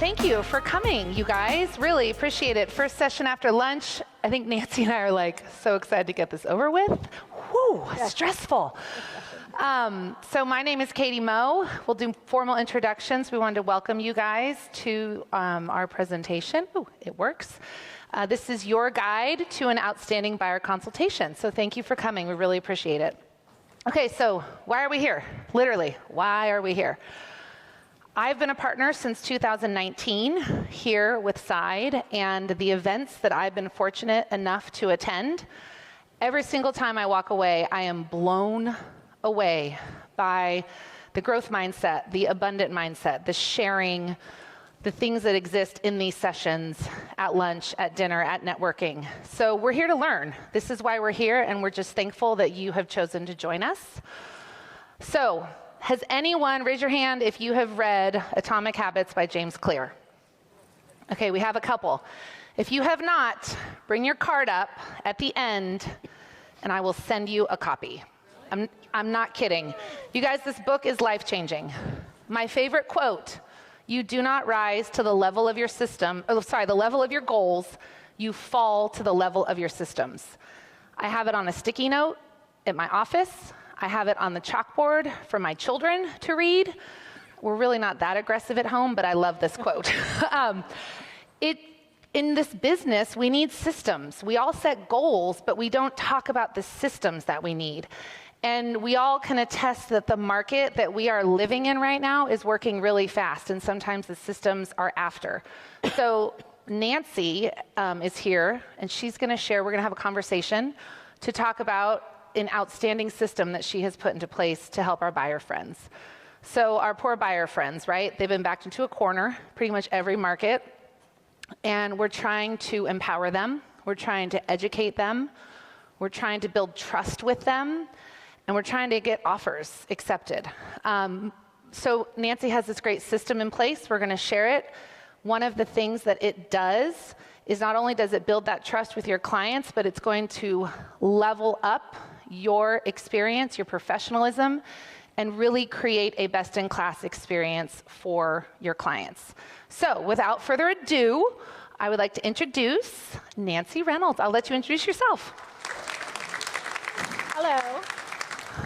thank you for coming, you guys. Really appreciate it. First session after lunch. I think Nancy and I are like so excited to get this over with. Whew, stressful. So my name is Katie Moe. We'll do formal introductions. We wanted to welcome you guys to our presentation. Ooh, it works. This is your guide to an outstanding buyer consultation. So thank you for coming. We really appreciate it. Okay, so why are we here? Literally, why are we here? I've been a partner since 2019 here with Side, and the events that I've been fortunate enough to attend, every single time I walk away, I am blown away by the growth mindset, the abundant mindset, the sharing, the things that exist in these sessions, at lunch, at dinner, at networking. So we're here to learn. This is why we're here, and we're just thankful that you have chosen to join us. So, has anyone, raise your hand if you have read Atomic Habits by James Clear? Okay, we have a couple. If you have not, bring your card up at the end, and I will send you a copy. I'm not kidding. You guys, this book is life-changing. My favorite quote, you do not rise to the level of your the level of your goals, you fall to the level of your systems. I have it on a sticky note at my office. I have it on the chalkboard for my children to read. We're really not that aggressive at home, but I love this quote. In this business, we need systems. We all set goals, but we don't talk about the systems that we need. And we all can attest that the market that we are living in right now is working really fast, and sometimes the systems are after. So Nancy is here, and she's going to share, we're going to have a conversation to talk about an outstanding system that she has put into place to help our buyer friends. So our poor buyer friends, right? They've been backed into a corner, pretty much every market, and we're trying to empower them. We're trying to educate them. We're trying to build trust with them, and we're trying to get offers accepted. So Nancy has this great system in place. We're going to share it. One of the things that it does is not only does it build that trust with your clients, but it's going to level up your experience, your professionalism, and really create a best-in-class experience for your clients. So without further ado, I would like to introduce Nancy Reynolds. I'll let you introduce yourself. Hello,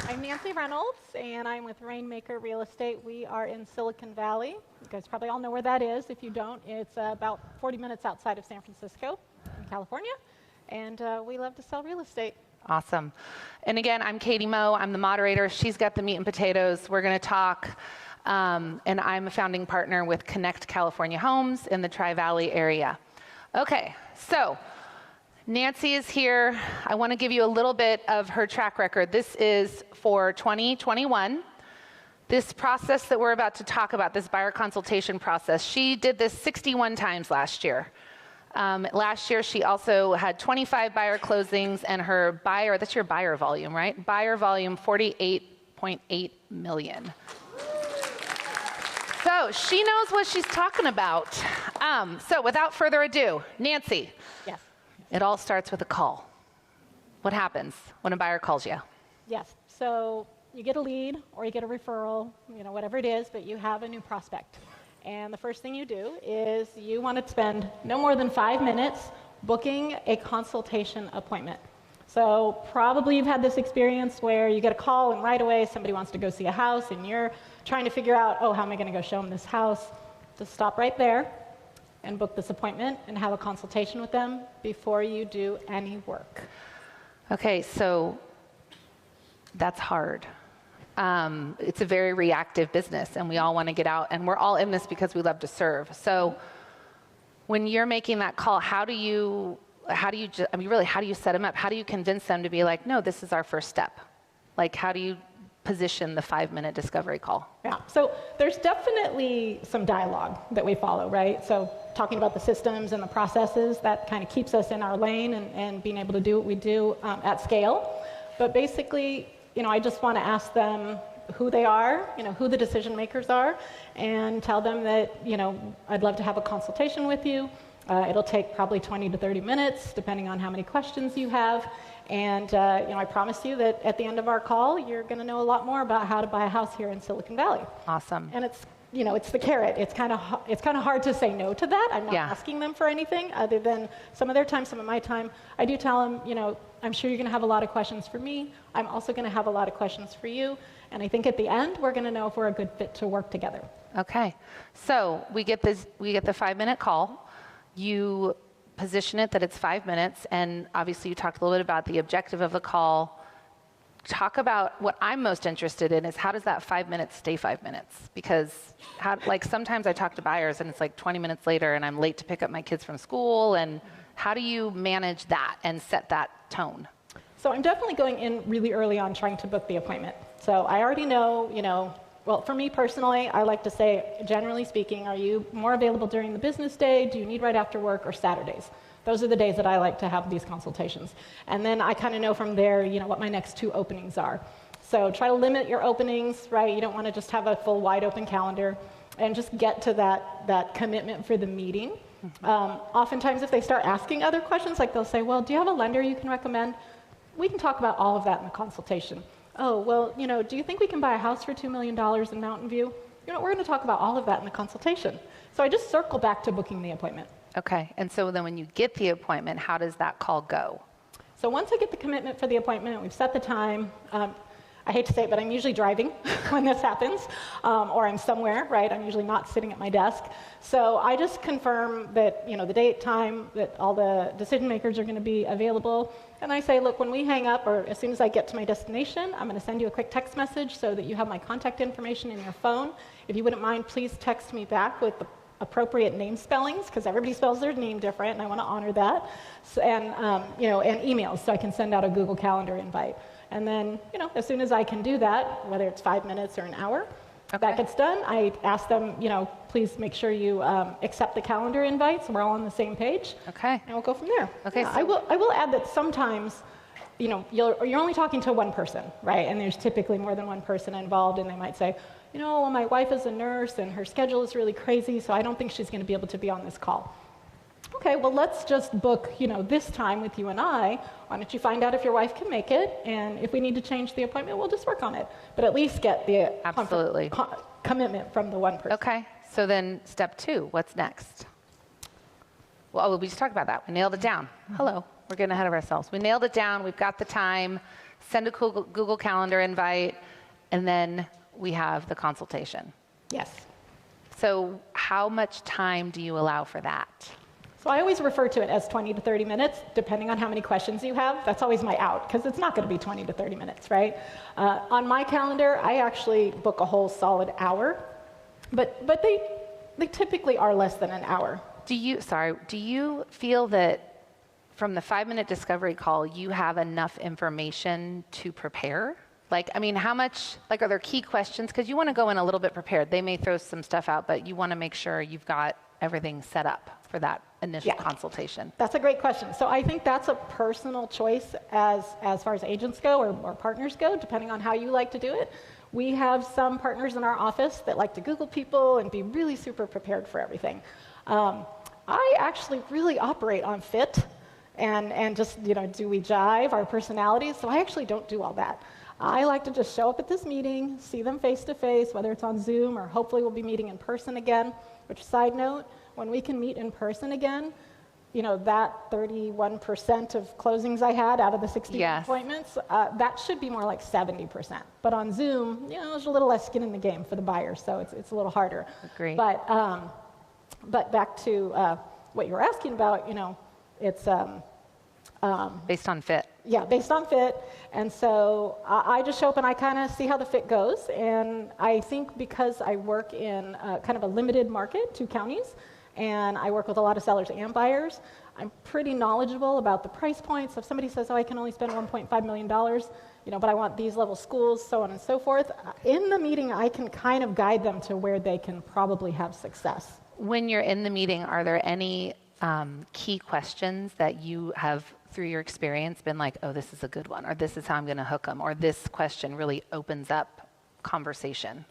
I'm Nancy Reynolds, and I'm with Rainmaker Real Estate. We are in Silicon Valley. You guys probably all know where that is. If you don't, it's about 40 minutes outside of San Francisco in California, and we love to sell real estate. Awesome. And again, I'm Katie Moe. I'm the moderator. She's got the meat and potatoes. We're going to talk, and I'm a founding partner with Connect California Homes in the Tri-Valley area. Okay, so Nancy is here. I want to give you a little bit of her track record. This is for 2021. This process that we're about to talk about, this buyer consultation process, she did this 61 times last year. Last year, she also had 25 buyer closings, and her buyer, that's your buyer volume, right? Buyer volume, 48.8 million. So she knows what she's talking about. So without further ado, Nancy. Yes. It all starts with a call. What happens when a buyer calls you? Yes. So you get a lead or you get a referral, whatever it is, but you have a new prospect. And the first thing you do is you want to spend no more than 5 minutes booking a consultation appointment. So probably you've had this experience where you get a call and right away somebody wants to go see a house and you're trying to figure out, oh, how am I going to go show them this house? Just stop right there and book this appointment and have a consultation with them before you do any work. Okay, so that's hard. It's a very reactive business, and we all want to get out, and we're all in this because we love to serve. So when you're making that call, how do you set them up? How do you convince them to be like, no, this is our first step? Like, how do you position the 5-minute discovery call? Yeah, so there's definitely some dialogue that we follow, right? So talking about the systems and the processes, that kind of keeps us in our lane and being able to do what we do at scale. But basically, I just want to ask them who they are, who the decision makers are, and tell them that, I'd love to have a consultation with you. It'll take probably 20 to 30 minutes, depending on how many questions you have. And I promise you that at the end of our call, you're going to know a lot more about how to buy a house here in Silicon Valley. Awesome. And it's it's the carrot. It's kind of hard to say no to that. I'm not asking them for anything other than some of their time, some of my time. I do tell them, I'm sure you're going to have a lot of questions for me. I'm also going to have a lot of questions for you. And I think at the end, we're going to know if we're a good fit to work together. Okay. So we get the 5-minute call. You position it that it's 5 minutes. And obviously you talked a little bit about the objective of the call. Talk about what I'm most interested in is how does that 5 minutes stay 5 minutes? Because sometimes I talk to buyers and it's like 20 minutes later and I'm late to pick up my kids from school. And how do you manage that and set that tone? So I'm definitely going in really early on trying to book the appointment. So I already know, well, for me personally, I like to say, generally speaking, are you more available during the business day? Do you need right after work or Saturdays? Those are the days that I like to have these consultations. And then I kind of know from there, what my next 2 openings are. So try to limit your openings, right? You don't want to just have a full wide open calendar, and just get to that commitment for the meeting. Oftentimes if they start asking other questions, like they'll say, well, do you have a lender you can recommend? We can talk about all of that in the consultation. Oh, well, do you think we can buy a house for $2 million in Mountain View? We're going to talk about all of that in the consultation. So I just circle back to booking the appointment. Okay, and so then when you get the appointment, how does that call go? So once I get the commitment for the appointment, we've set the time. I hate to say it, but I'm usually driving when this happens, or I'm somewhere, right? I'm usually not sitting at my desk. So I just confirm that, the date, time, that all the decision makers are going to be available. And I say, look, when we hang up, or as soon as I get to my destination, I'm going to send you a quick text message so that you have my contact information in your phone. If you wouldn't mind, please text me back with the appropriate name spellings, because everybody spells their name different, and I want to honor that. So, and emails, so I can send out a Google Calendar invite. And then, as soon as I can do that, whether it's 5 minutes or an hour, that gets done. I ask them, please make sure you accept the calendar invite, so we're all on the same page. Okay. And we'll go from there. Okay. So I will add that sometimes, you're only talking to one person, right? And there's typically more than one person involved, and they might say, well, my wife is a nurse and her schedule is really crazy, so I don't think she's going to be able to be on this call. Okay, well, let's just book, this time with you and I. Why don't you find out if your wife can make it? And if we need to change the appointment, we'll just work on it. But at least get the commitment from the one person. Okay, so then step 2, what's next? Well, we just talked about that. We nailed it down. Hello, we're getting ahead of ourselves. We nailed it down. We've got the time. Send a Google Calendar invite, and then we have the consultation. Yes. So how much time do you allow for that? So I always refer to it as 20 to 30 minutes, depending on how many questions you have. That's always my out, because it's not going to be 20 to 30 minutes, right? On my calendar, I actually book a whole solid hour, but they typically are less than an hour. Do you feel that from the 5-minute discovery call, you have enough information to prepare? How much, are there key questions? Because you want to go in a little bit prepared. They may throw some stuff out, but you want to make sure you've got everything set up for that initial consultation. That's a great question. So I think that's a personal choice as far as agents go or partners go, depending on how you like to do it. We have some partners in our office that like to Google people and be really super prepared for everything. I actually really operate on fit and just, do we jive, our personalities? So I actually don't do all that. I like to just show up at this meeting, see them face to face, whether it's on Zoom or hopefully we'll be meeting in person again, which, side note, when we can meet in person again, that 31% of closings I had out of the 60 appointments, that should be more like 70%. But on Zoom, there's a little less skin in the game for the buyers, so it's a little harder. Agreed. But back to what you were asking about, it's based on fit. Yeah, based on fit. And so I just show up and I kind of see how the fit goes. And I think because I work in kind of a limited market, 2 counties, and I work with a lot of sellers and buyers, I'm pretty knowledgeable about the price points. If somebody says, I can only spend $1.5 million, but I want these level schools, so on and so forth, in the meeting I can kind of guide them to where they can probably have success. When you're in the meeting, are there any key questions that you have, through your experience, been like, oh, this is a good one, or this is how I'm going to hook them, or this question really opens up conversation?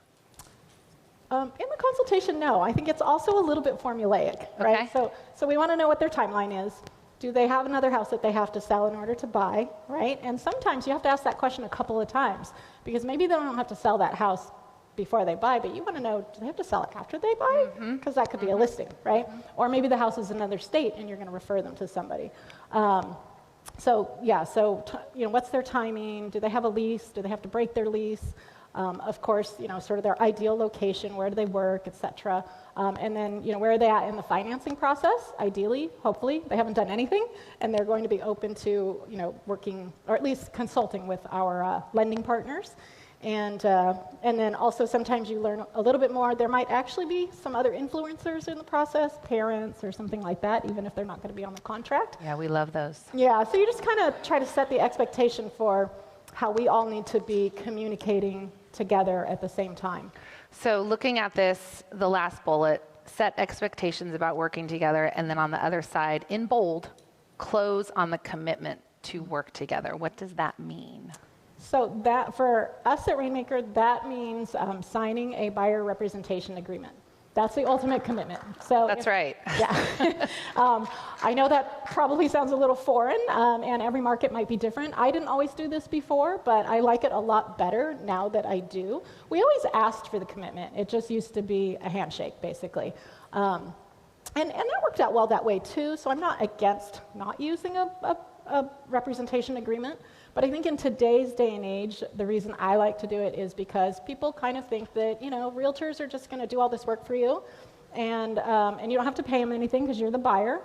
In the consultation, no. I think it's also a little bit formulaic, right? So we want to know what their timeline is. Do they have another house that they have to sell in order to buy, right? And sometimes you have to ask that question a couple of times, because maybe they don't have to sell that house before they buy, but you want to know, do they have to sell it after they buy? Because that could be a listing, right? Or maybe the house is in another state and you're going to refer them to somebody. What's their timing? Do they have a lease? Do they have to break their lease? Of course, sort of their ideal location, where do they work, et cetera. And then, where are they at in the financing process? Ideally, hopefully, they haven't done anything, and they're going to be open to, working, or at least consulting with our lending partners. And then also sometimes you learn a little bit more. There might actually be some other influencers in the process, parents or something like that, even if they're not going to be on the contract. Yeah, we love those. Yeah, so you just kind of try to set the expectation for how we all need to be communicating together at the same time. So looking at this, the last bullet, set expectations about working together, and then on the other side, in bold, close on the commitment to work together. What does that mean? So that, for us at Rainmaker, that means signing a buyer representation agreement. That's the ultimate commitment. So that's right. Yeah. I know that probably sounds a little foreign, and every market might be different. I didn't always do this before, but I like it a lot better now that I do. We always asked for the commitment. It just used to be a handshake, basically. And that worked out well that way, too, so I'm not against not using a representation agreement. But I think in today's day and age, the reason I like to do it is because people kind of think that, realtors are just going to do all this work for you, and you don't have to pay them anything because you're the buyer,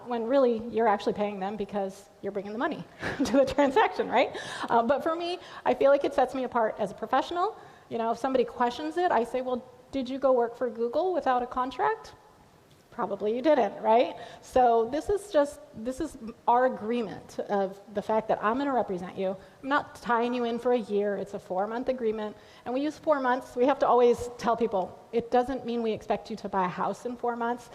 when really you're actually paying them because you're bringing the money to the transaction, right? But for me, I feel like it sets me apart as a professional. If somebody questions it, I say, well, did you go work for Google without a contract? Probably you didn't, right? So this is our agreement of the fact that I'm going to represent you. I'm not tying you in for a year. It's a 4-month agreement. And we use 4 months. We have to always tell people, it doesn't mean we expect you to buy a house in 4 months.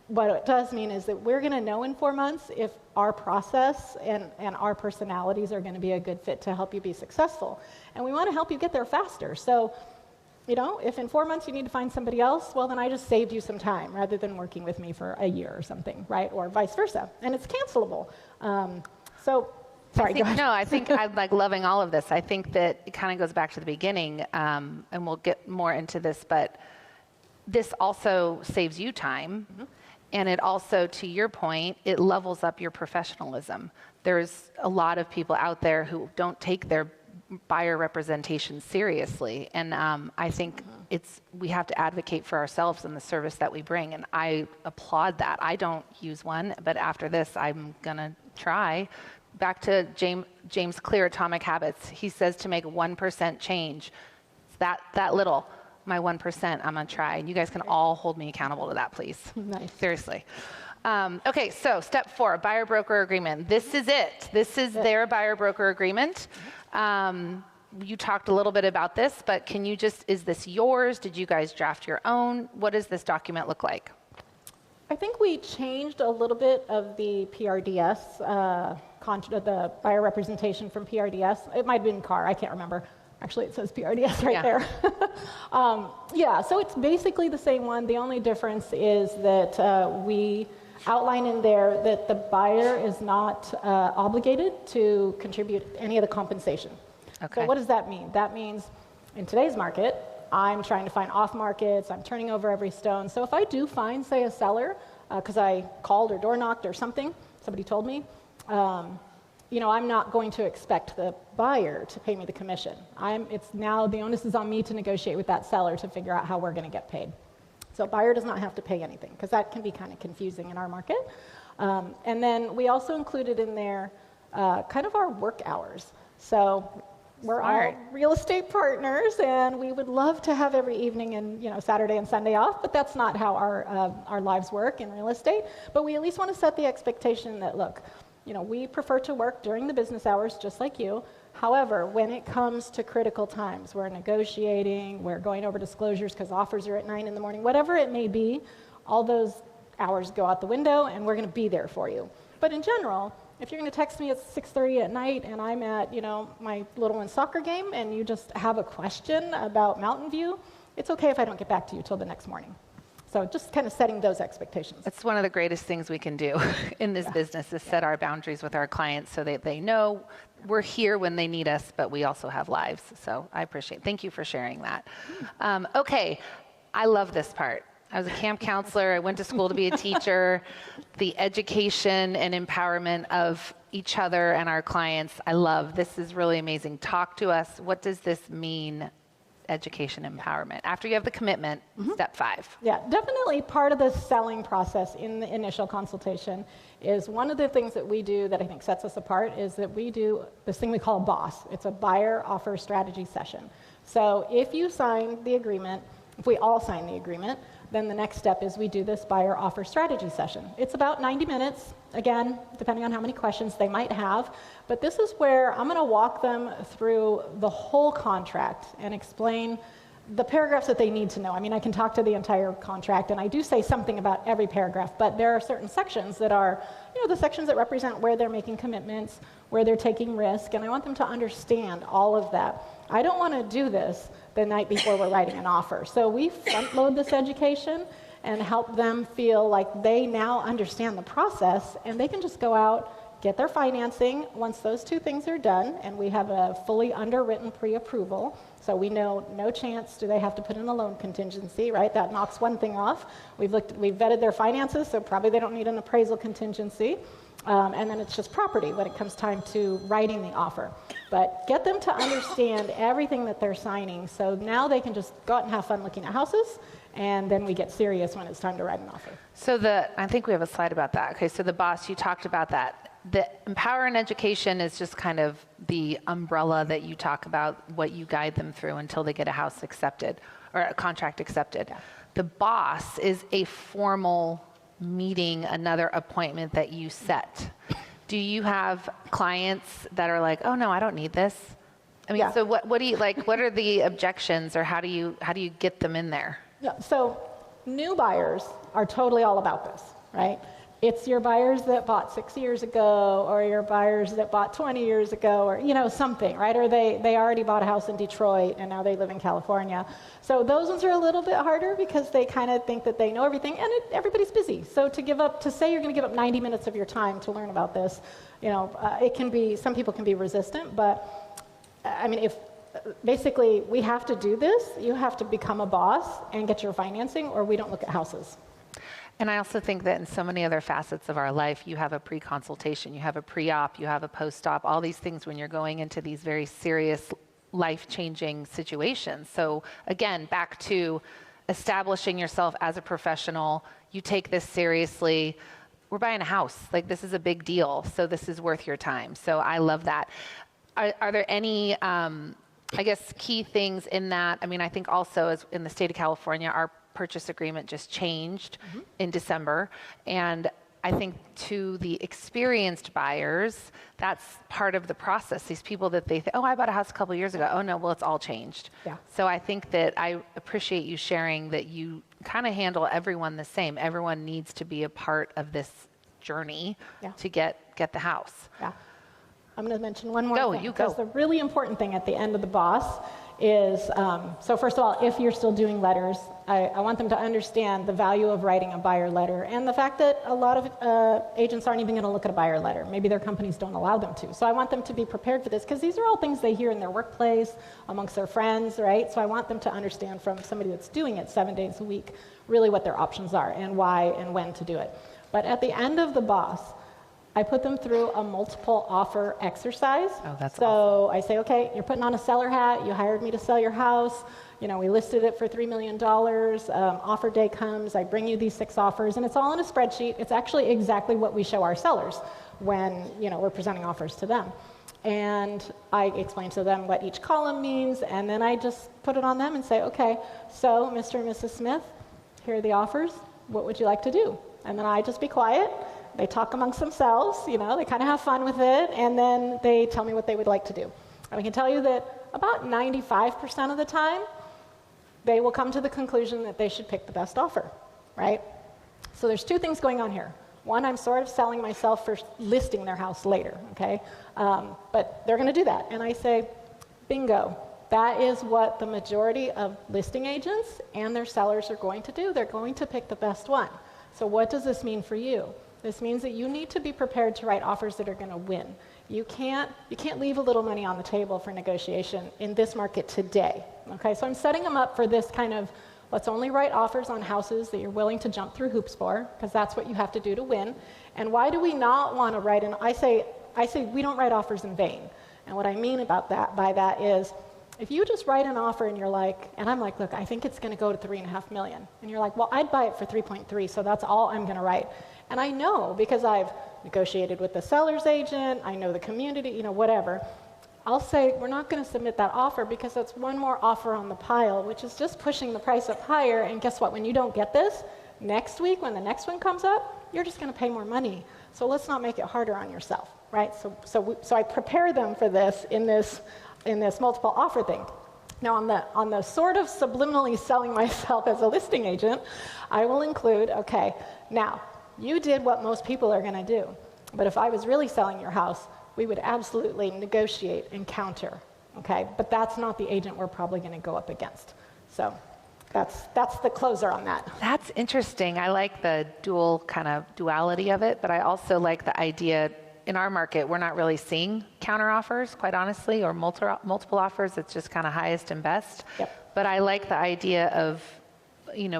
What it does mean is that we're going to know in 4 months if our process and our personalities are going to be a good fit to help you be successful. And we want to help you get there faster. So if in 4 months you need to find somebody else, well, then I just saved you some time rather than working with me for a year or something, right? Or vice versa. And it's cancelable. Sorry, go ahead. No, I think I'm loving all of this. I think that it kind of goes back to the beginning, and we'll get more into this, but this also saves you time. Mm-hmm. And it also, to your point, it levels up your professionalism. There's a lot of people out there who don't take their buyer representation seriously, and I think we have to advocate for ourselves and the service that we bring, and I applaud that. I don't use one, but after this I'm gonna try. Back to James Clear, Atomic Habits, he says to make 1% change. It's that little, my 1%, I'm gonna try, and you guys can all hold me accountable to that, please. Nice. Seriously. Okay, so step 4, buyer-broker agreement. This is it. This is their buyer-broker agreement. You talked a little bit about this, but is this yours? Did you guys draft your own? What does this document look like? I think we changed a little bit of the PRDS, the buyer representation from PRDS. It might have been CAR, I can't remember. Actually, it says PRDS right there. So it's basically the same one. The only difference is that we outline in there that the buyer is not obligated to contribute any of the compensation. Okay. So what does that mean? That means in today's market, I'm trying to find off markets, I'm turning over every stone. So if I do find, say, a seller, because I called or door knocked or something, somebody told me, I'm not going to expect the buyer to pay me the commission. It's now the onus is on me to negotiate with that seller to figure out how we're going to get paid. So buyer does not have to pay anything, because that can be kind of confusing in our market. And then we also included in there kind of our work hours. So we're all real estate partners, and we would love to have every evening and Saturday and Sunday off, but that's not how our lives work in real estate. But we at least want to set the expectation that, look, we prefer to work during the business hours just like you. However, when it comes to critical times, we're negotiating, we're going over disclosures because offers are at 9 in the morning, whatever it may be, all those hours go out the window, and we're going to be there for you. But in general, if you're going to text me at 6:30 at night and I'm at my little one's soccer game and you just have a question about Mountain View, it's okay if I don't get back to you till the next morning. So just kind of setting those expectations. It's one of the greatest things we can do in this business is set our boundaries with our clients so that they know we're here when they need us, but we also have lives. So I appreciate it. Thank you for sharing that. Okay, I love this part. I was a camp counselor. I went to school to be a teacher. The education and empowerment of each other and our clients, I love. This is really amazing. Talk to us. What does this mean, education empowerment? After you have the commitment, step 5. Yeah, definitely part of the selling process in the initial consultation is one of the things that we do that I think sets us apart is that we do this thing we call a BOSS. It's a buyer offer strategy session. So if you sign the agreement, if we all sign the agreement, then the next step is we do this buyer offer strategy session. It's about 90 minutes, again, depending on how many questions they might have. But this is where I'm going to walk them through the whole contract and explain the paragraphs that they need to know. I mean, I can talk to the entire contract, and I do say something about every paragraph, but there are certain sections that are, the sections that represent where they're making commitments, where they're taking risk, and I want them to understand all of that. I don't want to do this the night before we're writing an offer. So we front load this education and help them feel like they now understand the process, and they can just go out, get their financing. Once those two things are done, and we have a fully underwritten pre-approval, so we know no chance do they have to put in a loan contingency, right? That knocks one thing off. We've vetted their finances, so probably they don't need an appraisal contingency. And then it's just property when it comes time to writing the offer. But get them to understand everything that they're signing, so now they can just go out and have fun looking at houses, and then we get serious when it's time to write an offer. So I think we have a slide about that. Okay, so the BOSS, you talked about that. The Empower and Education is just kind of the umbrella that you talk about, what you guide them through until they get a house accepted, or a contract accepted. Yeah. The BOSS is a formal meeting, another appointment that you set. Do you have clients that are like, oh no, I don't need this? I mean, so what do you like? What are the objections, or how do you get them in there? Yeah, so new buyers are totally all about this, right? It's your buyers that bought 6 years ago, or your buyers that bought 20 years ago, or something, right? Or they already bought a house in Detroit and now they live in California. So those ones are a little bit harder because they kind of think that they know everything, and everybody's busy. So to say you're going to give up 90 minutes of your time to learn about this, it can be, some people can be resistant, but I mean, basically we have to do this, you have to become a boss and get your financing, or we don't look at houses. And I also think that in so many other facets of our life, you have a pre-consultation, you have a pre-op, you have a post-op, all these things when you're going into these very serious, life-changing situations. So again, back to establishing yourself as a professional, you take this seriously. We're buying a house. Like, this is a big deal, so this is worth your time. So I love that. Are there any, key things in that? I mean, I think also as in the state of California, our purchase agreement just changed in December, and I think to the experienced buyers, that's part of the process. These people that they think, oh, I bought a house a couple years ago. Oh no, well, it's all changed. Yeah. So I think that I appreciate you sharing that you kind of handle everyone the same. Everyone needs to be a part of this journey to get the house. Yeah. I'm going to mention one more thing. Because the really important thing at the end of the BOSS is, so first of all, if you're still doing letters, I want them to understand the value of writing a buyer letter, and the fact that a lot of agents aren't even going to look at a buyer letter. Maybe their companies don't allow them to. So I want them to be prepared for this, because these are all things they hear in their workplace, amongst their friends, right? So I want them to understand from somebody that's doing it 7 days a week, really what their options are and why and when to do it. But at the end of the BOSS, I put them through a multiple offer exercise. Oh, that's so awesome. I say, okay, you're putting on a seller hat. You hired me to sell your house. We listed it for $3 million. Offer day comes. I bring you these 6 offers, and it's all in a spreadsheet. It's actually exactly what we show our sellers when we're presenting offers to them. And I explain to them what each column means, and then I just put it on them and say, okay, so Mr. and Mrs. Smith, here are the offers. What would you like to do? And then I just be quiet. They talk amongst themselves, they kind of have fun with it, and then they tell me what they would like to do. And I can tell you that about 95% of the time, they will come to the conclusion that they should pick the best offer, right? So there's 2 things going on here. One, I'm sort of selling myself for listing their house later, okay? But they're going to do that. And I say, bingo. That is what the majority of listing agents and their sellers are going to do. They're going to pick the best one. So what does this mean for you? This means that you need to be prepared to write offers that are going to win. You can't leave a little money on the table for negotiation in this market today. Okay, so I'm setting them up for this kind of, let's only write offers on houses that you're willing to jump through hoops for, because that's what you have to do to win. And why do we not want to write I say we don't write offers in vain. And what I mean by that is, if you just write an offer and you're like, and I'm like, look, I think it's going to go to $3.5 million. And you're like, well, I'd buy it for 3.3, so that's all I'm going to write. And I know, because I've negotiated with the seller's agent, I know the community, whatever. I'll say, we're not going to submit that offer because that's one more offer on the pile, which is just pushing the price up higher. And guess what? When you don't get this, next week, when the next one comes up, you're just going to pay more money. So let's not make it harder on yourself, right? So I prepare them for this in this multiple offer thing. Now, on the sort of subliminally selling myself as a listing agent, I will include, okay, now, you did what most people are going to do. But if I was really selling your house, we would absolutely negotiate and counter, okay? But that's not the agent we're probably going to go up against. So that's the closer on that. That's interesting. I like the duality of it, but I also like the idea, in our market, we're not really seeing counter offers, quite honestly, or multiple offers. It's just kind of highest and best. Yep. But I like the idea of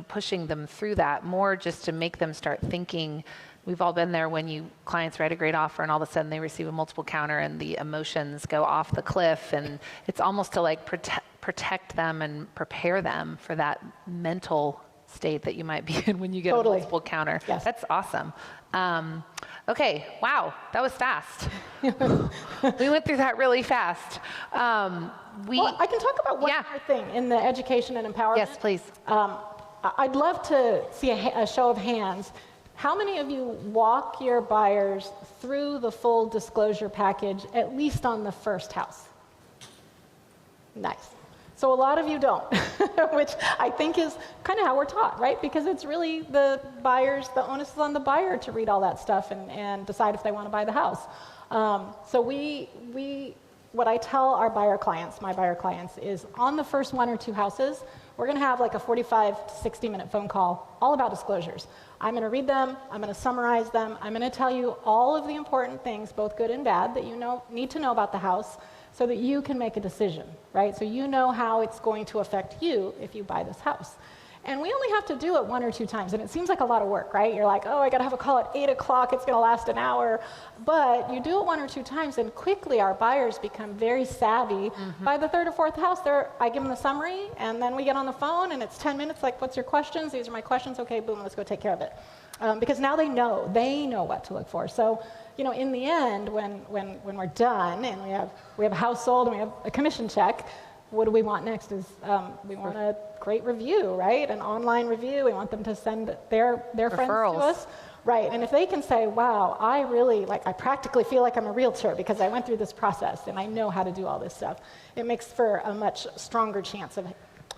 pushing them through that more, just to make them start thinking. We've all been there when clients write a great offer and all of a sudden they receive a multiple counter and the emotions go off the cliff, and it's almost to like protect them and prepare them for that mental state that you might be in when you get a multiple counter. Yes. That's awesome. Okay, wow, that was fast. We went through that really fast. Well, I can talk about one more thing in the education and empowerment. Yes, please. I'd love to see a show of hands. How many of you walk your buyers through the full disclosure package, at least on the first house? Nice. So a lot of you don't, which I think is kind of how we're taught, right? Because it's really the onus is on the buyer to read all that stuff and decide if they want to buy the house. So what I tell our my buyer clients, is on the first one or two houses, we're going to have like a 45 to 60-minute phone call all about disclosures. I'm going to read them. I'm going to summarize them. I'm going to tell you all of the important things, both good and bad, that you need to know about the house so that you can make a decision, right? So you know how it's going to affect you if you buy this house. And we only have to do it one or two times, and it seems like a lot of work, right? You're like, oh, I got to have a call at 8 o'clock, it's going to last an hour. But you do it one or two times, and quickly our buyers become very savvy. Mm-hmm. By the third or fourth house, I give them the summary, and then we get on the phone, and it's 10 minutes, like, what's your questions? These are my questions. Okay, boom, let's go take care of it. Because now they know what to look for. So, in the end, when we're done, and we have a house sold, and we have a commission check, what do we want next is we want a great review, right? An online review. We want them to send their friends to us. Right, and if they can say, wow, I practically feel like I'm a realtor because I went through this process and I know how to do all this stuff, it makes for a much stronger chance of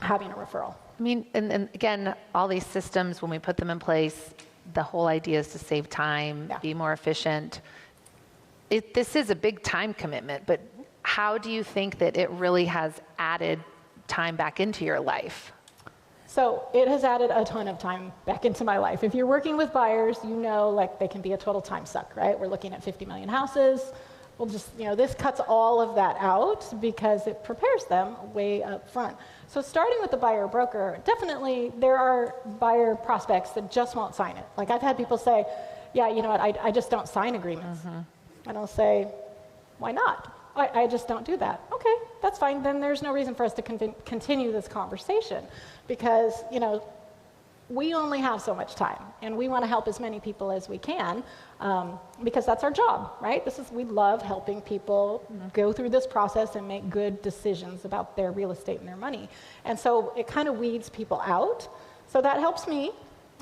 having a referral. I mean, and again, all these systems, when we put them in place, the whole idea is to save time, be more efficient. This is a big time commitment, but how do you think that it really has added time back into your life? So it has added a ton of time back into my life. If you're working with buyers, they can be a total time suck, right? We're looking at 50 million houses. We'll just, this cuts all of that out because it prepares them way up front. So starting with the buyer broker, definitely there are buyer prospects that just won't sign it. Like I've had people say, yeah, you know what, I just don't sign agreements. Mm-hmm. And I'll say, why not? I just don't do that. Okay, that's fine. Then there's no reason for us to continue this conversation because, we only have so much time and we want to help as many people as we can because that's our job, right? We love helping people go through this process and make good decisions about their real estate and their money. And so it kind of weeds people out. So that helps me,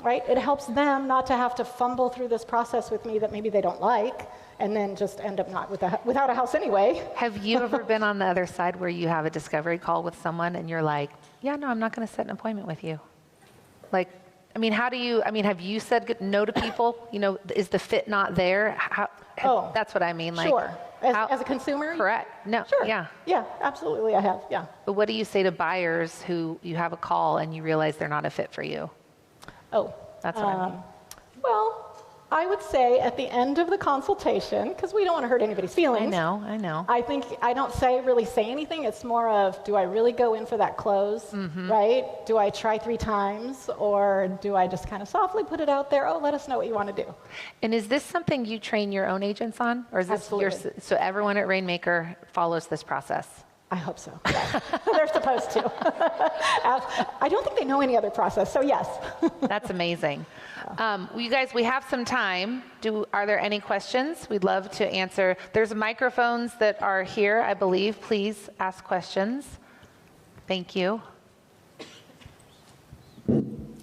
right? It helps them not to have to fumble through this process with me that maybe they don't like and then just end up without a house anyway. Have you ever been on the other side where you have a discovery call with someone and you're like, yeah, no, I'm not going to set an appointment with you? Have you said no to people? Is the fit not there? That's what I mean. Sure. As a consumer? Correct. No. Sure. Yeah. Yeah, absolutely I have, yeah. But what do you say to buyers who you have a call and you realize they're not a fit for you? Oh. That's what I mean. Well, I would say at the end of the consultation, because we don't want to hurt anybody's feelings. I know. I think I don't really say anything. It's more of, do I really go in for that close, right? Do I try 3 times, or do I just kind of softly put it out there? Oh, let us know what you want to do. And is this something you train your own agents on, or is this so everyone at Rainmaker follows this process? I hope so. Yeah. They're supposed to. I don't think they know any other process, so yes. That's amazing. Well, you guys, we have some time. Are there any questions? We'd love to answer. There's microphones that are here, I believe. Please ask questions. Thank you.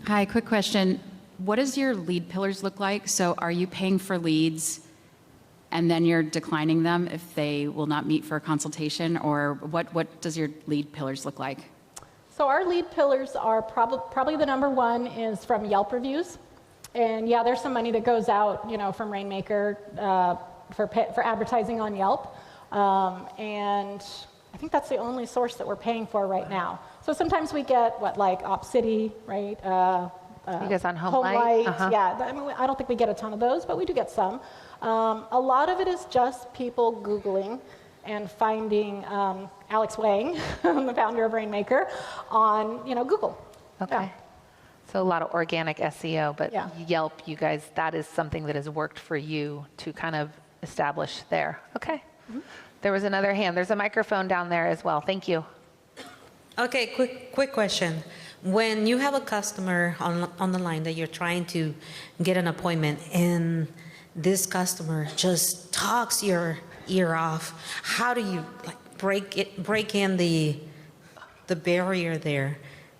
Hi, quick question. What does your lead pillars look like? So are you paying for leads and then you're declining them if they will not meet for a consultation? Or what does your lead pillars look like? So our lead pillars are probably the number one is from Yelp reviews. And yeah, there's some money that goes out, from Rainmaker for advertising on Yelp. And I think that's the only source that we're paying for right now. So sometimes we get like OpCity, right? You guys on HomeLight? Yeah, I don't think we get a ton of those, but we do get some. A lot of it is just people Googling and finding Alex Wang, the founder of Rainmaker, on Google. Okay. Yeah. So a lot of organic SEO, but Yeah. Yelp, you guys, that is something that has worked for you to kind of establish there. Okay. There was another hand. There's a microphone down there as well. Thank you. Okay, quick question. When you have a customer on the line that you're trying to get an appointment and this customer just talks your ear off, how do you break in the barrier there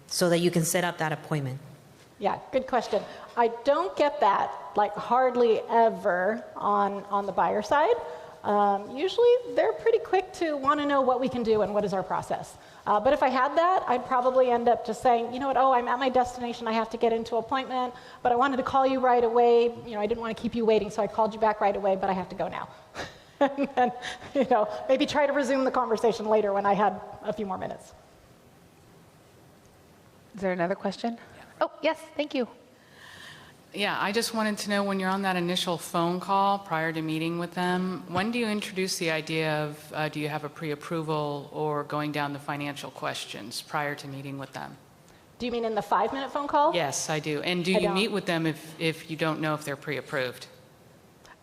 so that you can set up that appointment? Yeah, good question. I don't get that hardly ever on the buyer side. Usually they're pretty quick to want to know what we can do and what is our process. But if I had that, I'd probably end up just saying, you know what, I'm at my destination, I have to get into an appointment, but I wanted to call you right away. I didn't want to keep you waiting, so I called you back right away, but I have to go now. And then, maybe try to resume the conversation later when I had a few more minutes. Is there another question? Oh, yes, thank you. Yeah, I just wanted to know, when you're on that initial phone call prior to meeting with them, when do you introduce the idea of do you have a pre-approval or going down the financial questions prior to meeting with them? Do you mean in the 5-minute phone call? Yes, I do. And do you meet with them if you don't know if they're pre-approved?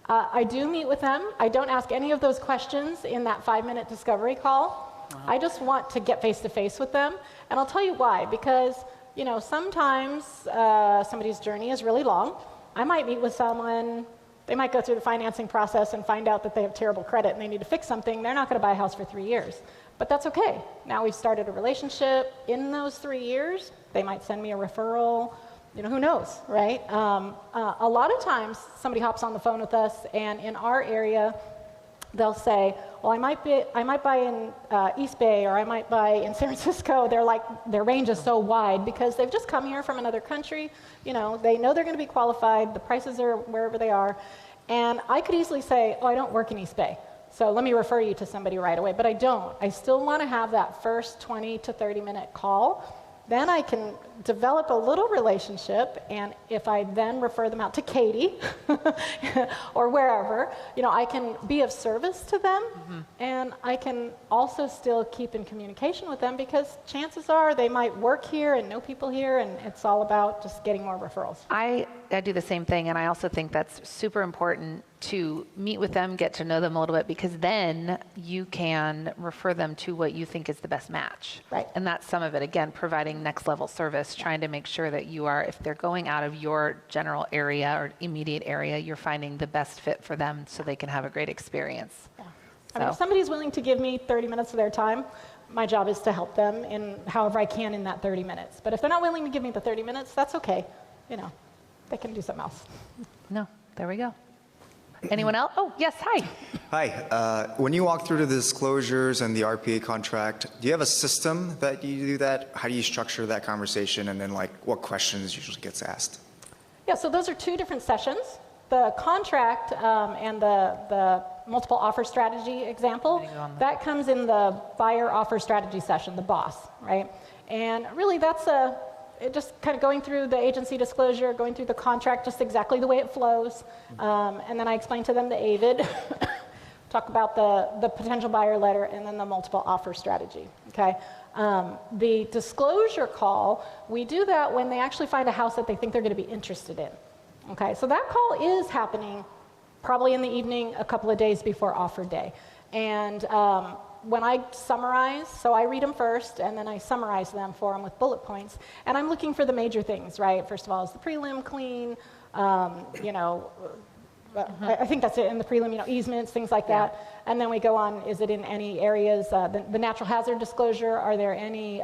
I do meet with them. I don't ask any of those questions in that 5-minute discovery call. I just want to get face-to-face with them. And I'll tell you why. Because sometimes somebody's journey is really long. I might meet with someone, they might go through the financing process and find out that they have terrible credit and they need to fix something. They're not going to buy a house for 3 years. But that's okay. Now we've started a relationship. In those 3 years, they might send me a referral. Who knows, right? A lot of times somebody hops on the phone with us, and in our area, they'll say, well, I might buy in East Bay, or I might buy in San Francisco. Their range is so wide because they've just come here from another country. They know they're going to be qualified. The prices are wherever they are. And I could easily say, oh, I don't work in East Bay, so let me refer you to somebody right away. But I don't. I still want to have that first 20 to 30-minute call. Then I can develop a little relationship, and if I then refer them out to Katie or wherever, I can be of service to them, and I can also still keep in communication with them, because chances are they might work here and know people here, and it's all about just getting more referrals. I do the same thing, and I also think that's super important to meet with them, get to know them a little bit, because then you can refer them to what you think is the best match. Right. And that's some of it, again, providing next level service, trying to make sure that you are, if they're going out of your general area or immediate area, you're finding the best fit for them so they can have a great experience. Yeah. I mean, if somebody's willing to give me 30 minutes of their time, my job is to help them in however I can in that 30 minutes. But if they're not willing to give me the 30 minutes, that's okay. They can do something else. No, there we go. Anyone else? Oh, yes, hi. Hi. When you walk through the disclosures and the RPA contract, do you have a system that you do that? How do you structure that conversation? And then, what questions usually gets asked? Yeah, so those are 2 different sessions. The contract and the multiple offer strategy example, that comes in the buyer offer strategy session, the boss, right? And really, just kind of going through the agency disclosure, going through the contract just exactly the way it flows. And then I explain to them the AVID, talk about the potential buyer letter, and then the multiple offer strategy, okay? The disclosure call, we do that when they actually find a house that they think they're going to be interested in, okay? So that call is happening probably in the evening, a couple of days before offer day. And when I summarize, so I read them first, and then I summarize them for them with bullet points, and I'm looking for the major things, right? First of all, is the prelim clean? You know, I think that's it in the prelim, you know, easements, things like that. And then we go on, is it in any areas, the natural hazard disclosure, are there any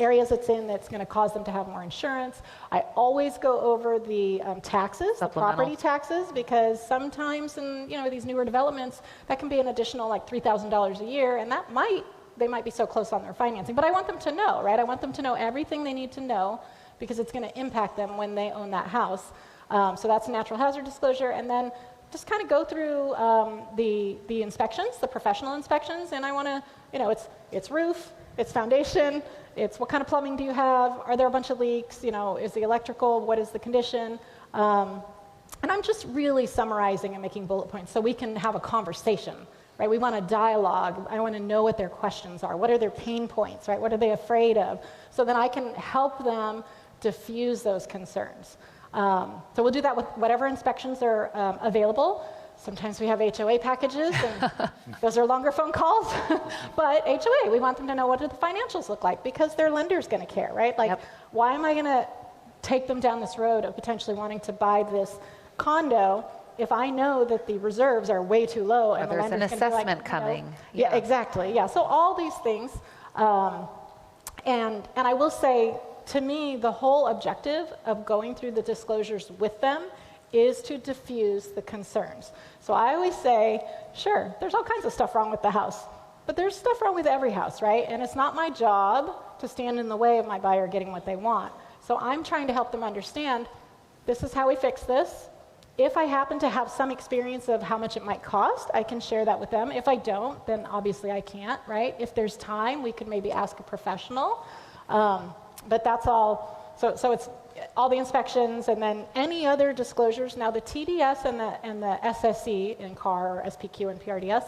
areas it's in that's going to cause them to have more insurance? I always go over the taxes, the property taxes, because sometimes in, you know, these newer developments, that can be an additional like $3,000 a year, and that they might be so close on their financing. But I want them to know, right? I want them to know everything they need to know because it's going to impact them when they own that house. So that's a natural hazard disclosure, and then just kind of go through the inspections, the professional inspections, and I want to, you know, it's roof, it's foundation, it's what kind of plumbing do you have, are there a bunch of leaks, you know, is the electrical, what is the condition, and I'm just really summarizing and making bullet points so we can have a conversation, right? We want a dialogue. I want to know what their questions are, what are their pain points, right? What are they afraid of, so then I can help them diffuse those concerns. So we'll do that with whatever inspections are available. Sometimes we have HOA packages, and those are longer phone calls. But HOA, we want them to know what do the financials look like, because their lender's going to care, right? Like, why am I going to take them down this road of potentially wanting to buy this condo if I know that the reserves are way too low? And there's an assessment coming. You know, yeah, exactly. Yeah, so all these things. And I will say, to me, the whole objective of going through the disclosures with them is to diffuse the concerns. So I always say, sure, there's all kinds of stuff wrong with the house, but there's stuff wrong with every house, right? And it's not my job to stand in the way of my buyer getting what they want. So I'm trying to help them understand, this is how we fix this. If I happen to have some experience of how much it might cost, I can share that with them. If I don't, then obviously I can't, right? If there's time, we could maybe ask a professional. But that's all, so it's all the inspections and then any other disclosures. Now the TDS and the SSE in CAR or SPQ and PRDS,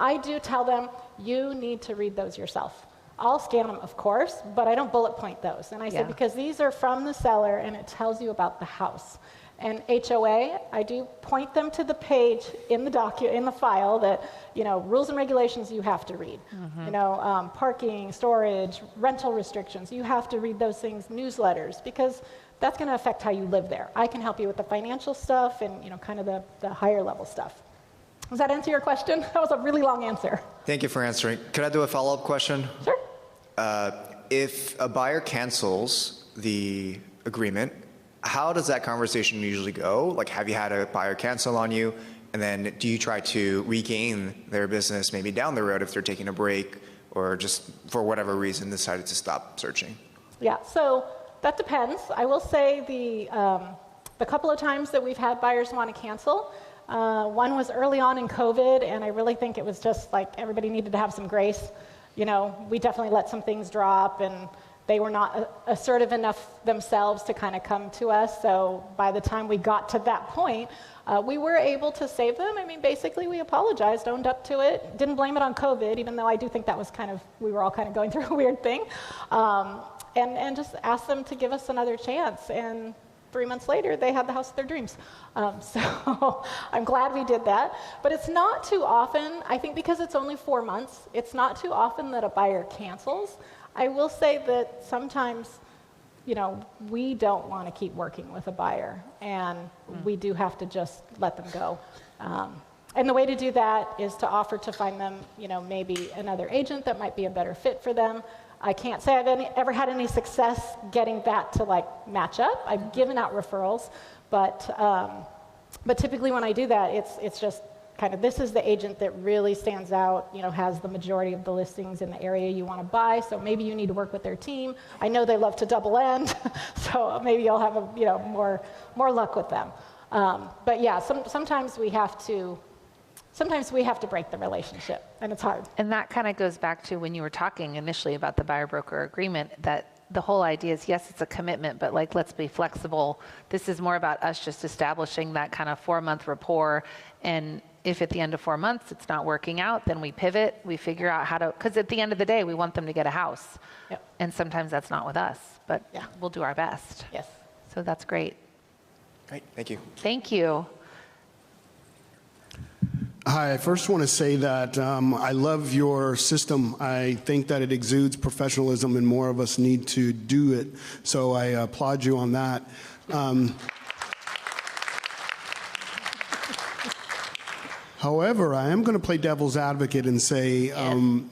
I do tell them, you need to read those yourself. I'll scan them, of course, but I don't bullet point those. And I said, because these are from the seller and it tells you about the house. And HOA, I do point them to the page in the file that, you know, rules and regulations you have to read. You know, parking, storage, rental restrictions, you have to read those things, newsletters, because that's going to affect how you live there. I can help you with the financial stuff and, you know, kind of the higher level stuff. Does that answer your question? That was a really long answer. Thank you for answering. Could I do a follow-up question? Sure. If a buyer cancels the agreement, how does that conversation usually go? Like, have you had a buyer cancel on you? And then do you try to regain their business maybe down the road if they're taking a break or just for whatever reason decided to stop searching? Yeah, so that depends. I will say the couple of times that we've had buyers want to cancel, one was early on in COVID, and I really think it was just like everybody needed to have some grace. You know, we definitely let some things drop, and they were not assertive enough themselves to kind of come to us. So by the time we got to that point, we were able to save them. I mean, basically, we apologized, owned up to it, didn't blame it on COVID, even though I do think that was kind of, we were all kind of going through a weird thing, and just asked them to give us another chance. And 3 months later, they had the house of their dreams. So I'm glad we did that. But it's not too often, I think because it's only 4 months, it's not too often that a buyer cancels. I will say that sometimes, you know, we don't want to keep working with a buyer, and we do have to just let them go. And the way to do that is to offer to find them, you know, maybe another agent that might be a better fit for them. I can't say I've ever had any success getting that to like match up. I've given out referrals, but typically when I do that, it's just kind of, this is the agent that really stands out, you know, has the majority of the listings in the area you want to buy, so maybe you need to work with their team. I know they love to double end, so maybe you'll have a, you know, more luck with them. But yeah, sometimes we have to break the relationship, and it's hard. And that kind of goes back to when you were talking initially about the buyer-broker agreement, that the whole idea is, yes, it's a commitment, but like, let's be flexible. This is more about us just establishing that kind of 4-month rapport. And if at the end of 4 months it's not working out, then we pivot, we figure out how to, because at the end of the day, we want them to get a house. Yep. And sometimes that's not with us, but Yeah. we'll do our best. Yes. So that's great. Great, thank you. Thank you. Hi, I first want to say that I love your system. I think that it exudes professionalism and more of us need to do it. So I applaud you on that. However, I am going to play devil's advocate and say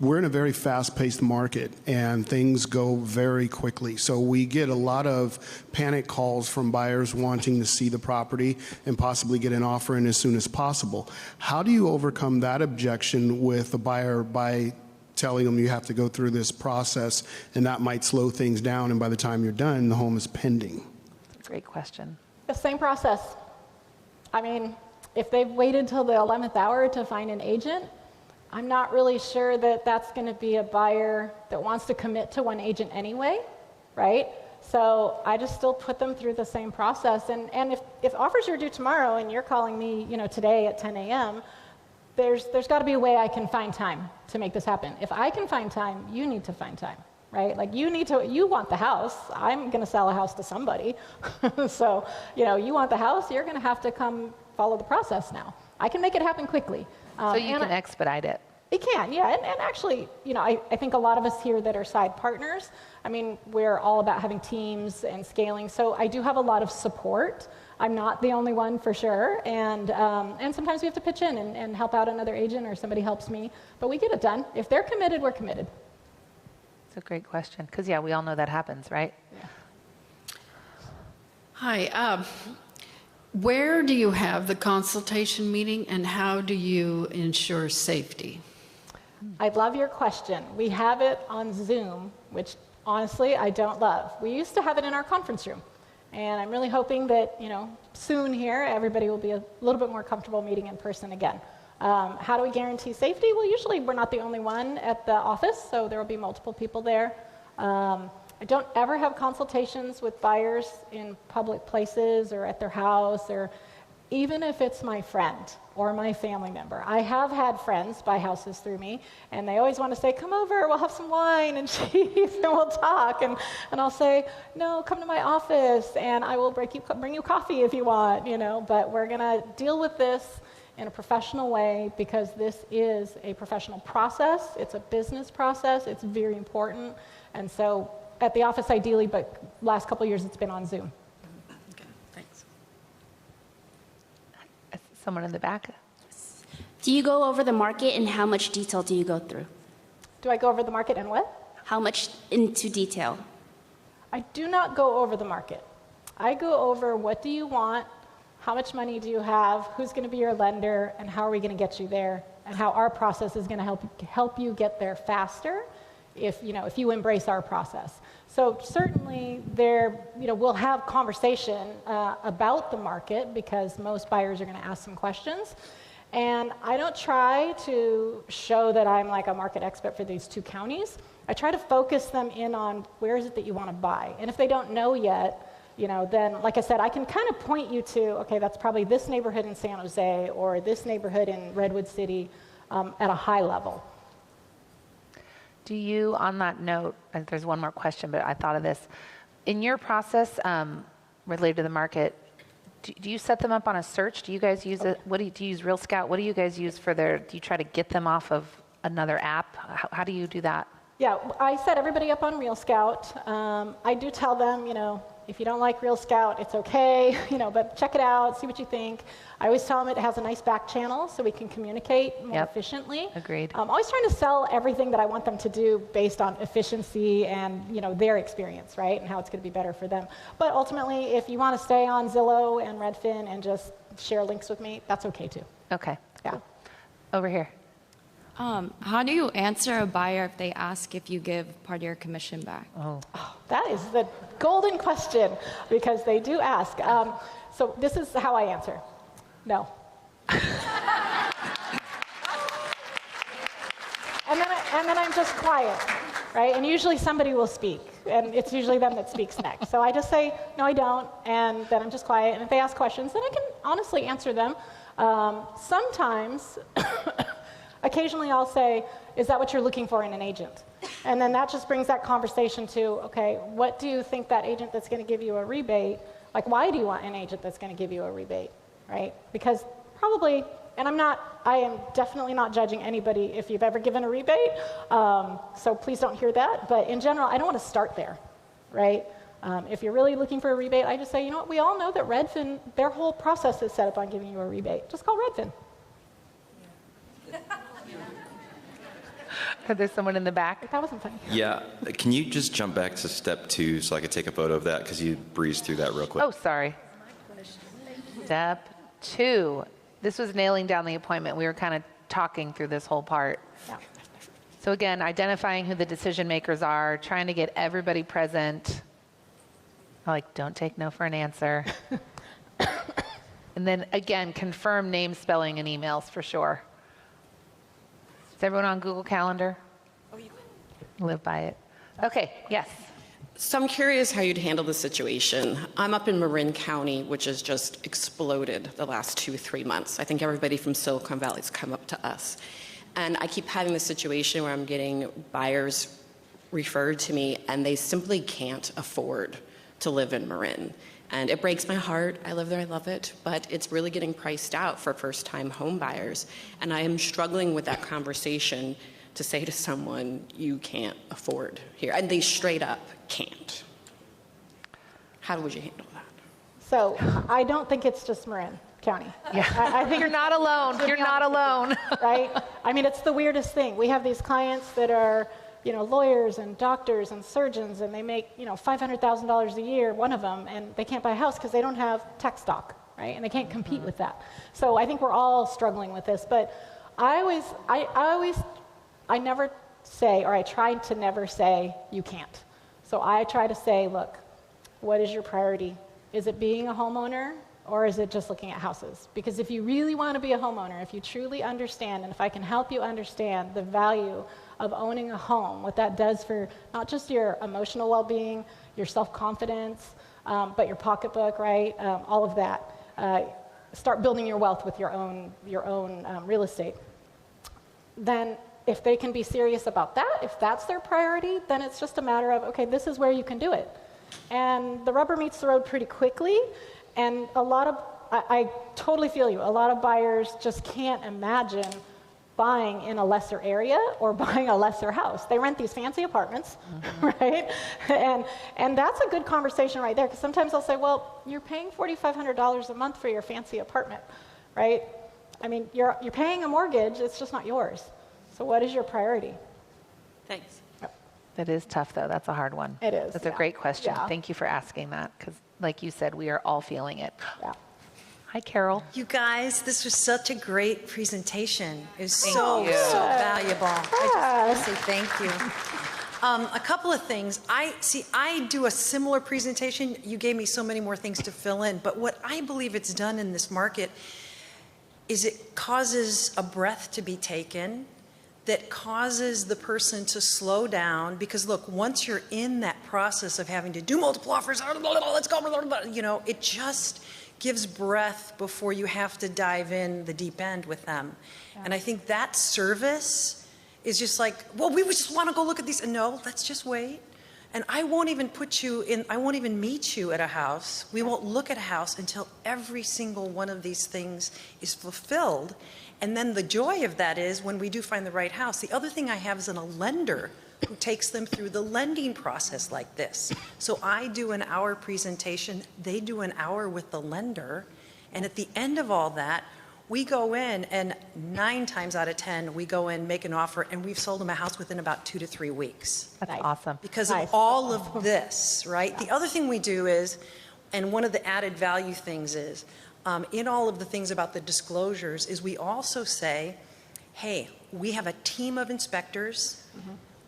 we're in a very fast-paced market and things go very quickly. So we get a lot of panic calls from buyers wanting to see the property and possibly get an offer in as soon as possible. How do you overcome that objection with a buyer by telling them you have to go through this process and that might slow things down, and by the time you're done, the home is pending? That's a great question. The same process. I mean, if they've waited till the 11th hour to find an agent, I'm not really sure that that's going to be a buyer that wants to commit to one agent anyway, right? So I just still put them through the same process. And if offers are due tomorrow and you're calling me, today at 10 a.m., there's got to be a way I can find time to make this happen. If I can find time, you need to find time, right? Like you want the house. I'm going to sell a house to somebody. So, you want the house, you're going to have to come follow the process now. I can make it happen quickly. So you can expedite it. It can, yeah. And actually, I think a lot of us here that are side partners, we're all about having teams and scaling. So I do have a lot of support. I'm not the only one for sure. And sometimes we have to pitch in and help out another agent or somebody helps me. But we get it done. If they're committed, we're committed. It's a great question. Because, yeah, we all know that happens, right? Yeah. Hi. Where do you have the consultation meeting and how do you ensure safety? I love your question. We have it on Zoom, which honestly I don't love. We used to have it in our conference room. And I'm really hoping that, soon here everybody will be a little bit more comfortable meeting in person again. How do we guarantee safety? Well, usually we're not the only one at the office, so there will be multiple people there. I don't ever have consultations with buyers in public places or at their house, or even if it's my friend or my family member. I have had friends buy houses through me, and they always want to say, come over, we'll have some wine and cheese, and we'll talk. And I'll say, no, come to my office, and I will bring you coffee if you want, but we're going to deal with this in a professional way because this is a professional process. It's a business process. It's very important. And so at the office ideally, but last couple of years it's been on Zoom. Okay, thanks. Someone in the back? Do you go over the market and how much detail do you go through? Do I go over the market and what? How much into detail? I do not go over the market. I go over what do you want, how much money do you have, who's going to be your lender, and how are we going to get you there, and how our process is going to help you get there faster if you embrace our process. So certainly we'll have conversation about the market because most buyers are going to ask some questions. And I don't try to show that I'm like a market expert for these 2 counties. I try to focus them in on where is it that you want to buy. And if they don't know yet, then like I said, I can kind of point you to, okay, that's probably this neighborhood in San Jose or this neighborhood in Redwood City at a high level. Do you, on that note, there's one more question, but I thought of this. In your process related to the market, do you set them up on a search? Do you guys use it? Do you use Real Scout? What do you guys use for do you try to get them off of another app? How do you do that? Yeah, I set everybody up on Real Scout. I do tell them, if you don't like Real Scout, it's okay, but check it out, see what you think. I always tell them it has a nice back channel so we can communicate more efficiently. Agreed. I'm always trying to sell everything that I want them to do based on efficiency and their experience, right, and how it's going to be better for them. But ultimately, if you want to stay on Zillow and Redfin and just share links with me, that's okay too. Okay. Yeah. Cool. Over here. How do you answer a buyer if they ask if you give part of your commission back? Oh, that is the golden question because they do ask. So this is how I answer. No. and then I'm just quiet. right? And usually somebody will speak, and it's usually them that speaks next. So I just say, no, I don't, and then I'm just quiet. And if they ask questions, then I can honestly answer them. Sometimes, occasionally I'll say, is that what you're looking for in an agent? And then that just brings that conversation to, okay, what do you think that agent that's going to give you a rebate, like why do you want an agent that's going to give you a rebate, right? Because probably, and I am definitely not judging anybody if you've ever given a rebate, so please don't hear that, but in general, I don't want to start there, right? If you're really looking for a rebate, I just say, you know what, we all know that Redfin, their whole process is set up on giving you a rebate. Just call Redfin. There's someone in the back. That wasn't funny. Yeah, can you just jump back to step 2 so I could take a photo of that, because you breezed through that real quick. Oh, sorry. Step 2. This was nailing down the appointment. We were kind of talking through this whole part. Yeah. So again, identifying who the decision makers are, trying to get everybody present. Like, don't take no for an answer. And then again, confirm name, spelling, and emails for sure. Is everyone on Google Calendar? Oh, you Live by it. Okay, yes. So I'm curious how you'd handle the situation. I'm up in Marin County, which has just exploded the last 2-3 months. I think everybody from Silicon Valley's come up to us. And I keep having this situation where I'm getting buyers referred to me, and they simply can't afford to live in Marin. And it breaks my heart. I live there, I love it, but it's really getting priced out for first-time home buyers. And I am struggling with that conversation to say to someone, you can't afford here. And they straight up can't. How would you handle that? So I don't think it's just Marin County. Yeah. I think You're not alone. You're not alone. Right? I mean, it's the weirdest thing. We have these clients that are, lawyers and doctors and surgeons, and they make, $500,000 a year, one of them, and they can't buy a house because they don't have tech stock, right? And they can't compete with that. So I think we're all struggling with this. But I never say, or I try to never say, you can't. So I try to say, look, what is your priority? Is it being a homeowner, or is it just looking at houses? Because if you really want to be a homeowner, if you truly understand, and if I can help you understand the value of owning a home, what that does for not just your emotional well-being, your self-confidence, but your pocketbook, right? All of that. Start building your wealth with your own real estate. Then if they can be serious about that, if that's their priority, then it's just a matter of, okay, this is where you can do it. And the rubber meets the road pretty quickly. And I totally feel you. A lot of buyers just can't imagine buying in a lesser area or buying a lesser house. They rent these fancy apartments, right? And that's a good conversation right there, because sometimes I'll say, well, you're paying $4,500 a month for your fancy apartment, right? I mean, you're paying a mortgage, it's just not yours. So what is your priority? Thanks. That is tough, though. That's a hard one. It is. That's a great question. Yeah. Thank you for asking that, because like you said, we are all feeling it. Yeah. Hi, Carol. You guys, this was such a great presentation. It was so valuable. I just want to say thank you. A couple of things. I do a similar presentation. You gave me so many more things to fill in, but what I believe it's done in this market is it causes a breath to be taken, that causes the person to slow down, because look, once you're in that process of having to do multiple offers, let's go, it just gives breath before you have to dive in the deep end with them. Yeah. And I think that service is just like, well, we just want to go look at these. And no, let's just wait. And I won't even meet you at a house. We won't look at a house until every single one of these things is fulfilled. And then the joy of that is when we do find the right house. The other thing I have is a lender who takes them through the lending process like this. So I do an hour presentation, they do an hour with the lender, and at the end of all that, we go in, and 9 times out of 10, we go in, make an offer, and we've sold them a house within about 2 to 3 weeks. That's awesome. Because of all of this, right? The other thing we do is, and one of the added value things is, in all of the things about the disclosures, is we also say, hey, we have a team of inspectors.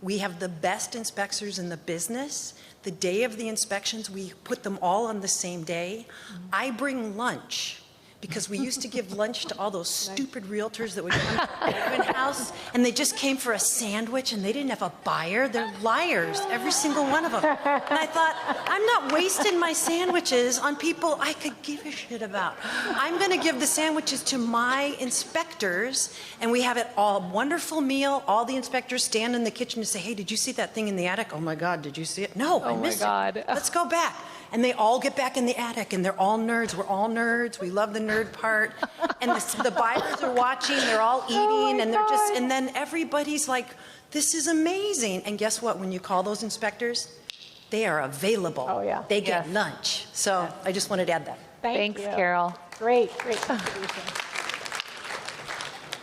We have the best inspectors in the business. The day of the inspections, we put them all on the same day. I bring lunch, because we used to give lunch to all those stupid realtors that would come to the open house. house and they just came for a sandwich and they didn't have a buyer. They're liars, every single one of them. And I thought, I'm not wasting my sandwiches on people I could give a shit about. I'm going to give the sandwiches to my inspectors, and we have it all wonderful meal. All the inspectors stand in the kitchen and say, hey, did you see that thing in the attic? Oh my God, did you see it? No, I missed it. Let's go back. And they all get back in the attic, and they're all nerds. We're all nerds. We love the nerd part. And the buyers are watching. They're all eating, and they're just. And then everybody's like, "This is amazing." And guess what? When you call those inspectors, they are available. Oh yeah. They get lunch. So I just wanted to add that. Thanks, you. Carol. Great contribution.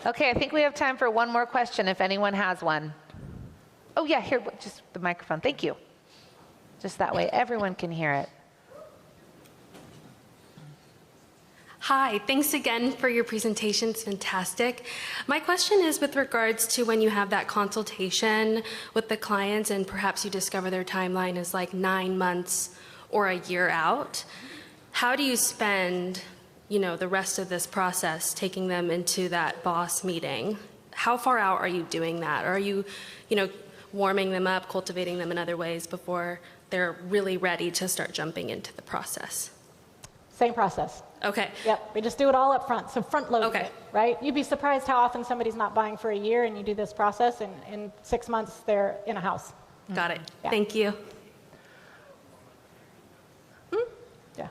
Okay, I think we have time for one more question if anyone has one. Oh yeah, here, just the microphone. Thank you. Just that way everyone can hear it. Hi, thanks again for your presentation. It's fantastic. My question is with regards to when you have that consultation with the clients and perhaps you discover their timeline is like 9 months or a year out. How do you spend, the rest of this process, taking them into that boss meeting? How far out are you doing that? Or are you, warming them up, cultivating them in other ways before they're really ready to start jumping into the process? Same process. Okay. Yep, we just do it all up front, so front load Okay. it, right? You'd be surprised how often somebody's not buying for a year and you do this process and in 6 months they're in a house. Got it. Yeah. Thank you. Yeah.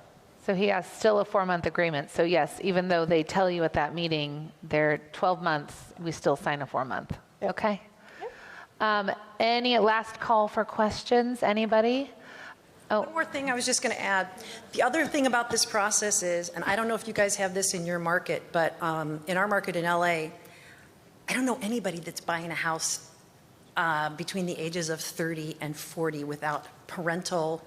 So he has still a 4-month agreement. So yes, even though they tell you at that meeting they're 12 months, we still sign a 4-month. Yep. Okay. Any last call for questions? Anybody? Oh. One more thing I was just going to add. The other thing about this process is, and I don't know if you guys have this in your market, but in our market in LA, I don't know anybody that's buying a house between the ages of 30 and 40 without parental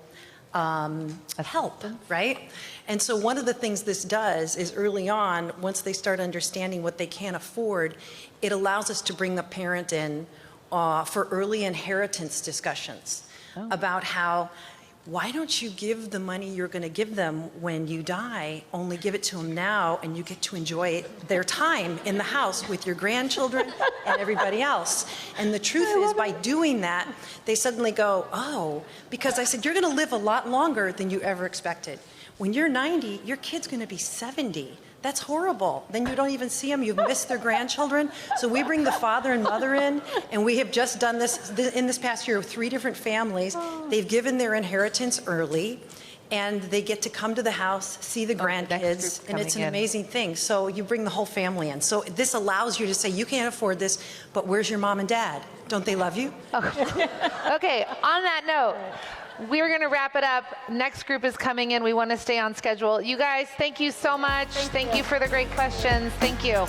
help, right? And so one of the things this does is early on, once they start understanding what they can't afford, it allows us to bring the parent in for early inheritance discussions about how, why don't you give the money you're going to give them when you die, only give it to them now, and you get to enjoy their time in the house with your grandchildren and everybody else. And the truth is, by doing that, they suddenly go, oh, because I said, you're going to live a lot longer than you ever expected. When you're 90, your kid's going to be 70. That's horrible. Then you don't even see them. You've missed their grandchildren. So we bring the father and mother in, and we have just done this in this past year with 3 different families. They've given their inheritance early, and they get to come to the house, see the grandkids, and it's an amazing thing. So you bring the whole family in. So this allows you to say, you can't afford this, but where's your mom and dad? Don't they love you? Okay, on that note, we're going to wrap it up. Next group is coming in. We want to stay on schedule. You guys, thank you so much. Thank you for the great questions. Thank you.